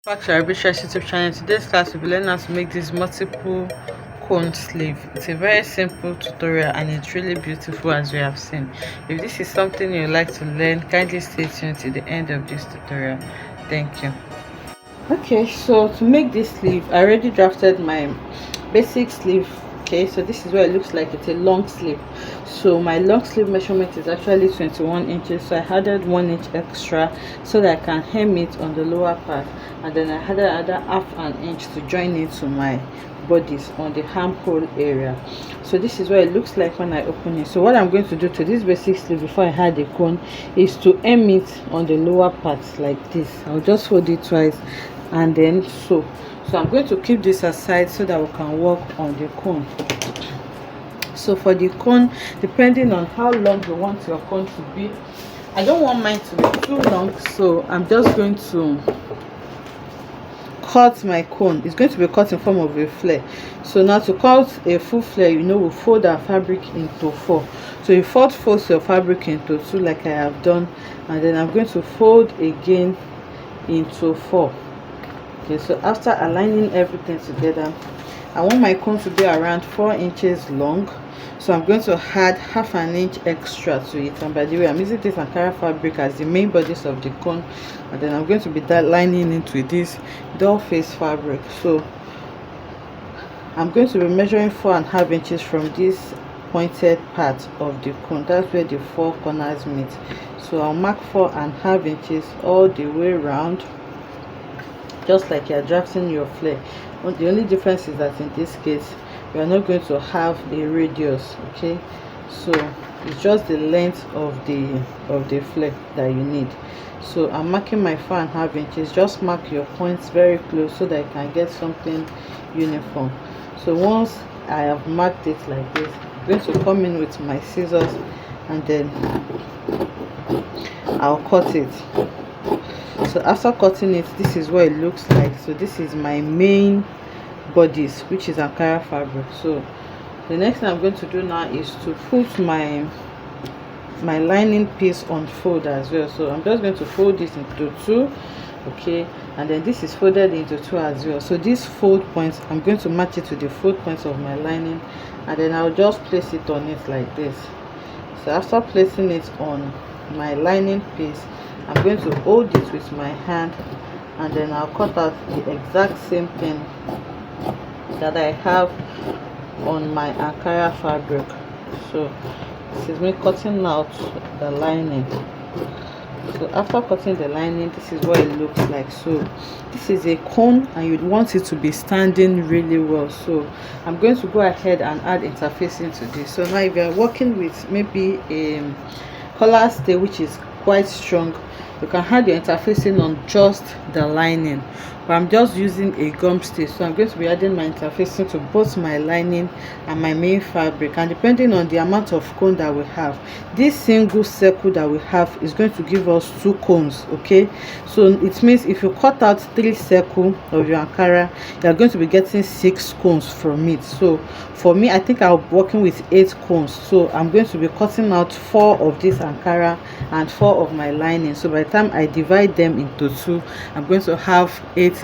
Back to our Arbitrage YouTube channel. Today's class will be learning how to make this multiple cone sleeve. It's a very simple tutorial and it's really beautiful as we have seen. If this is something you like to learn, kindly stay tuned to the end of this tutorial. Thank you. Okay, so to make this sleeve, I already drafted my basic sleeve. Okay, so this is what it looks like. It's a long sleeve. So my long sleeve measurement is actually 21 inches, so I added 1 inch extra so that I can hem it on the lower part, and then I added another half an inch to join it to my bodies on the armhole area. So this is what it looks like when I open it. So what I'm going to do to this basic sleeve before I add the cone is to hem it on the lower part like this. I'll just fold it twice and then sew. So I'm going to keep this aside so that we can work on the cone. So for the cone, depending on how long you want your cone to be, I don't want mine to be too long, so I'm just going to cut my cone. It's going to be cut in form of a flare. So now to cut a full flare, we fold our fabric into 4. So you fold your fabric into 2 like I have done, and then I'm going to fold again into 4. Okay, so after aligning everything together, I want my cone to be around 4 inches long, so I'm going to add half an inch extra to it. And by the way, I'm using this Ankara fabric as the main bodies of the cone, and then I'm going to be lining into this doll face fabric. So I'm going to be measuring 4.5 inches from this pointed part of the cone. That's where the 4 corners meet. So I'll mark 4.5 inches all the way around, just like you're drafting your flare. The only difference is that in this case we are not going to have a radius. Okay, so it's just the length of the flare that you need. So I'm marking my 4.5 inches. Just mark your points very close so that you can get something uniform. So once I have marked it like this, I'm going to come in with my scissors and then I'll cut it. So after cutting it, this is what it looks like. So this is my main bodies, which is Ankara fabric. So the next thing I'm going to do now is to put my lining piece on fold as well. So I'm just going to fold this into 2. Okay, and then this is folded into 2 as well. So these fold points, I'm going to match it to the fold points of my lining, and then I'll just place it on it like this. So after placing it on my lining piece, I'm going to hold it with my hand, and then I'll cut out the exact same thing that I have on my Ankara fabric. So this is me cutting out the lining. So after cutting the lining, this is what it looks like. So this is a cone and you'd want it to be standing really well. So I'm going to go ahead and add interfacing to this. So now if you're working with maybe a collar stay which is quite strong, you can add your interfacing on just the lining, but I'm just using a gum stitch, so I'm going to be adding my interfacing to both my lining and my main fabric. And depending on the amount of cone that we have, this single circle that we have is going to give us 2 cones. Okay, so it means if you cut out 3 circles of your Ankara, you're going to be getting 6 cones from it. So for me, I think I'll be working with 8 cones, so I'm going to be cutting out 4 of this Ankara and 4 of my lining. So by the time I divide them into 2, I'm going to have 8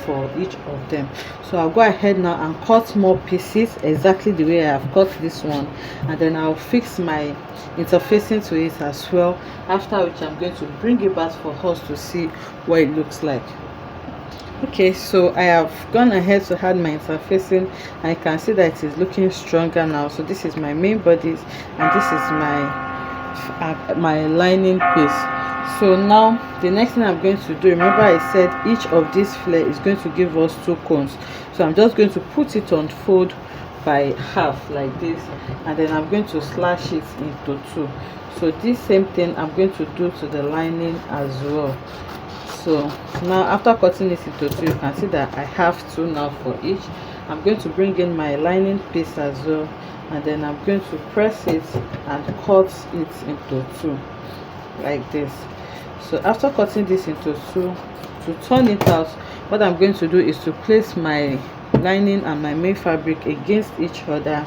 for each of them. So I'll go ahead now and cut more pieces exactly the way I have cut this one, and then I'll fix my interfacing to it as well, after which I'm going to bring it back for us to see what it looks like. Okay, so I have gone ahead to add my interfacing, and you can see that it is looking stronger now. So this is my main bodies and this is my lining piece. So now the next thing I'm going to do, remember I said each of these flare is going to give us 2 cones. So I'm just going to put it on fold by half like this, and then I'm going to slash it into 2. So this same thing I'm going to do to the lining as well. So now after cutting it into 2, you can see that I have 2 now for each. I'm going to bring in my lining piece as well, and then I'm going to press it and cut it into 2 like this. So after cutting this into 2, to turn it out, what I'm going to do is to place my lining and my main fabric against each other,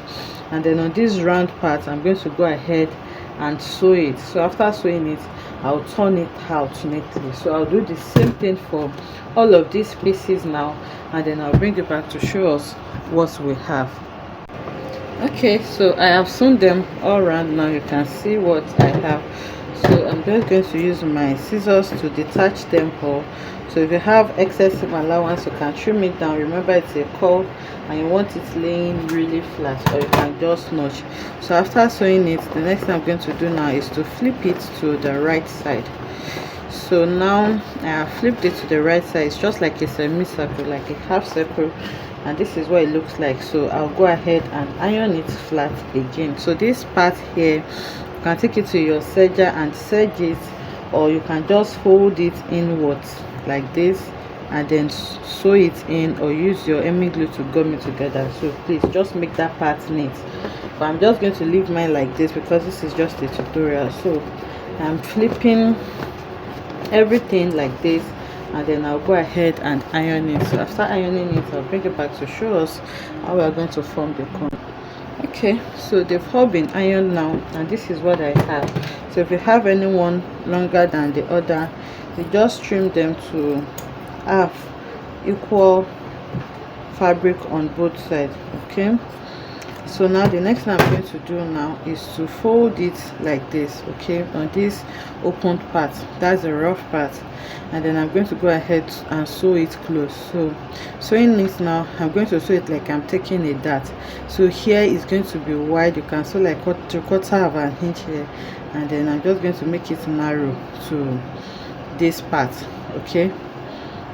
and then on this round part I'm going to go ahead and sew it. So after sewing it, I'll turn it out neatly. So I'll do the same thing for all of these pieces now, and then I'll bring it back to show us what we have. Okay, so I have sewn them all around. Now you can see what I have. So I'm just going to use my scissors to detach them all. So if you have excess seam allowance, you can trim it down. Remember, it's a curl and you want it laying really flat, or you can just notch. So after sewing it, the next thing I'm going to do now is to flip it to the right side. So now I have flipped it to the right side. It's just like a semicircle, like a half circle, and this is what it looks like. So I'll go ahead and iron it flat again. So this part here, you can take it to your serger and serge it, or you can just fold it inwards like this and then sew it in, or use your hemming glue to gum it together. So please just make that part neat. But I'm just going to leave mine like this because this is just a tutorial. So I'm flipping everything like this, and then I'll go ahead and iron it. So after ironing it, I'll bring it back to show us how we are going to form the cone. Okay, so they've all been ironed now, and this is what I have. So if you have any one longer than the other, you just trim them to have equal fabric on both sides. Okay, so now the next thing I'm going to do now is to fold it like this, okay, on this opened part, that's the rough part, and then I'm going to go ahead and sew it close. So sewing it now, I'm going to sew it like I'm taking a dart. So here is going to be wide. You can sew like 3/4 of an inch here, and then I'm just going to make it narrow to this part, okay,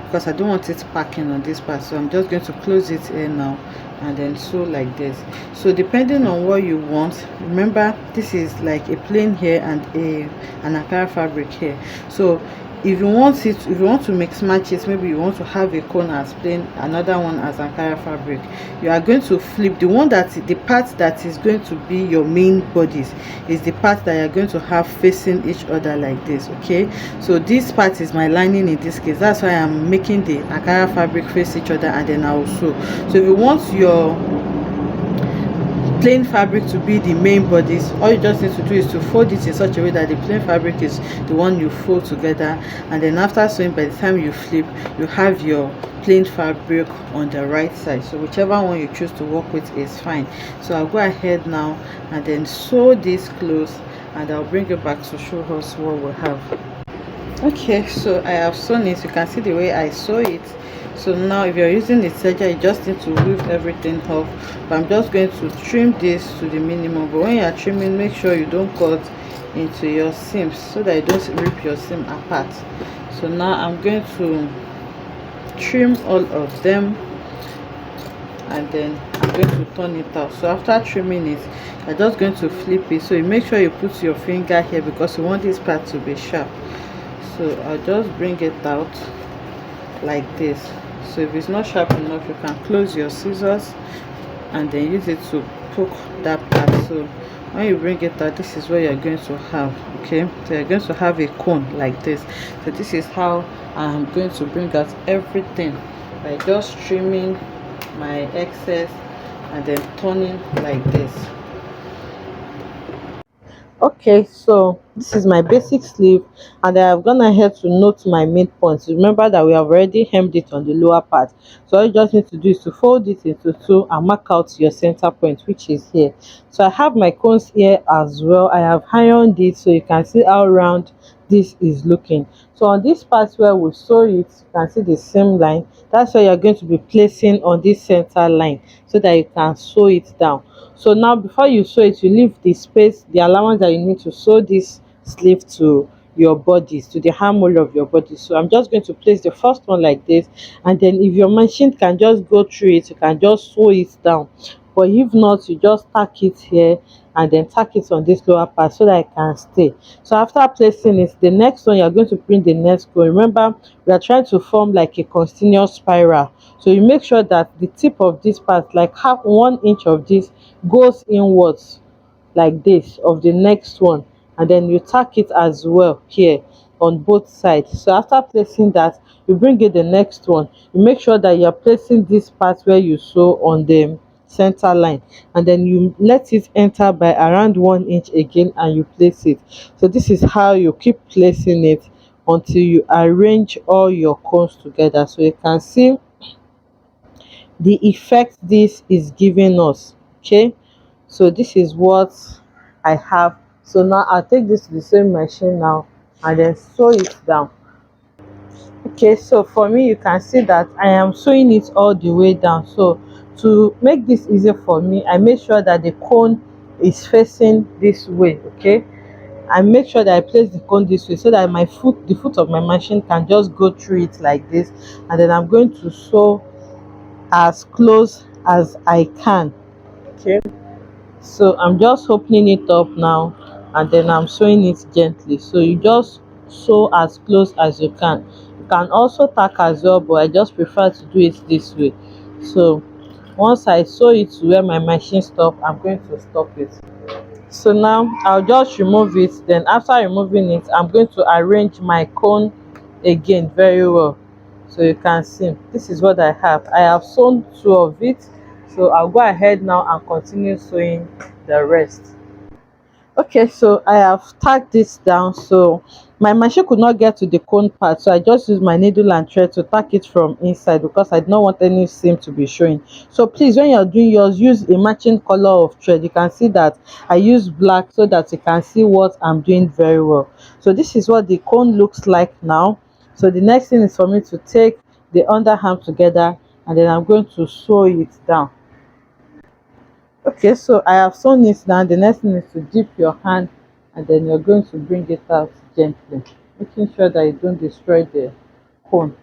because I don't want it packing on this part. So I'm just going to close it here now and then sew like this. So depending on what you want, remember this is like a plain here and an Ankara fabric here. So if you want it, if you want to mix match it, maybe you want to have a cone as plain, another one as Ankara fabric, you are going to flip the one that the part that is going to be your main bodies is the part that you're going to have facing each other like this. Okay, so this part is my lining in this case. That's why I'm making the Ankara fabric face each other, and then I'll sew. So if you want your plain fabric to be the main bodies, all you just need to do is to fold it in such a way that the plain fabric is the one you fold together, and then after sewing, by the time you flip, you have your plain fabric on the right side. So whichever one you choose to work with is fine. So I'll go ahead now and then sew this close, and I'll bring it back to show us what we have. Okay, so I have sewn it. You can see the way I sew it. So now if you're using the serger, you just need to weave everything off. But I'm just going to trim this to the minimum. But when you're trimming, make sure you don't cut into your seams so that you don't rip your seam apart. So now I'm going to trim all of them, and then I'm going to turn it out. So after trimming it, you're just going to flip it. So you make sure you put your finger here because you want this part to be sharp. So I'll just bring it out like this. So if it's not sharp enough, you can close your scissors and then use it to poke that part. So when you bring it out, this is what you're going to have. Okay, so you're going to have a cone like this. So this is how I'm going to bring out everything, by just trimming my excess and then turning like this. Okay, so this is my basic sleeve, and I have gone ahead to note my midpoints. Remember that we have already hemmed it on the lower part, so all you just need to do is to fold it into two and mark out your center point, which is here. So I have my cones here as well. I have ironed it so you can see how round this is looking. So on this part where we sew it, you can see the seam line. That's where you're going to be placing on this center line so that you can sew it down. So now before you sew it, you leave the space, the allowance that you need to sew this sleeve to your bodies, to the armhole of your body. So I'm just going to place the first one like this, and then if your machine can just go through it, you can just sew it down. But if not, you just tack it here and then tack it on this lower part so that it can stay. So after placing it, the next one you're going to print the next one. Remember, we are trying to form like a continuous spiral. So you make sure that the tip of this part, like half 1 inch of this, goes inwards like this of the next one, and then you tack it as well here on both sides. So after placing that, you bring in the next one. You make sure that you're placing this part where you sew on the center line, and then you let it enter by around 1 inch again, and you place it. So this is how you keep placing it until you arrange all your cones together. So you can see the effect this is giving us. Okay, so this is what I have. So now I'll take this to the sewing machine now and then sew it down. Okay, so for me, you can see that I am sewing it all the way down. So to make this easier for me, I make sure that the cone is facing this way. Okay, I make sure that I place the cone this way so that my foot, the foot of my machine, can just go through it like this, and then I'm going to sew as close as I can. Okay, so I'm just opening it up now, and then I'm sewing it gently. So you just sew as close as you can. You can also tack as well, but I just prefer to do it this way. So once I sew it to where my machine stop, I'm going to stop it. So now I'll just remove it. Then after removing it, I'm going to arrange my cone again very well. So you can see this is what I have sewn two of it. So I'll go ahead now and continue sewing the rest. Okay, so I have tacked this down. So my machine could not get to the cone part, so I just used my needle and thread to tack it from inside because I do not want any seam to be showing. So please, when you're doing yours, use a matching color of thread. You can see that I use black so that you can see what I'm doing very well. So this is what the cone looks like now. So the next thing is for me to take the underarm together, and then I'm going to sew it down. Okay, so I have sewn it down. The next thing is to dip your hand, and then you're going to bring it out gently, making sure that you don't destroy the cone.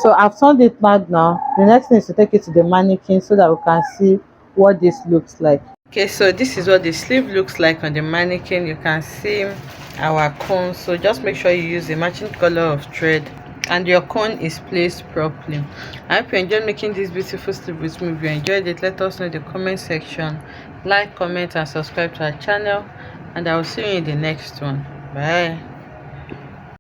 So I've sewn it back now. The next thing is to take it to the mannequin so that we can see what this looks like. Okay, so this is what the sleeve looks like on the mannequin. You can see our cone. So just make sure you use a matching color of thread and your cone is placed properly. I hope you enjoyed making this beautiful sleeve with me. If you enjoyed it, let us know in the comment section. Like, comment and subscribe to our channel, and I will see you in the next one. Bye.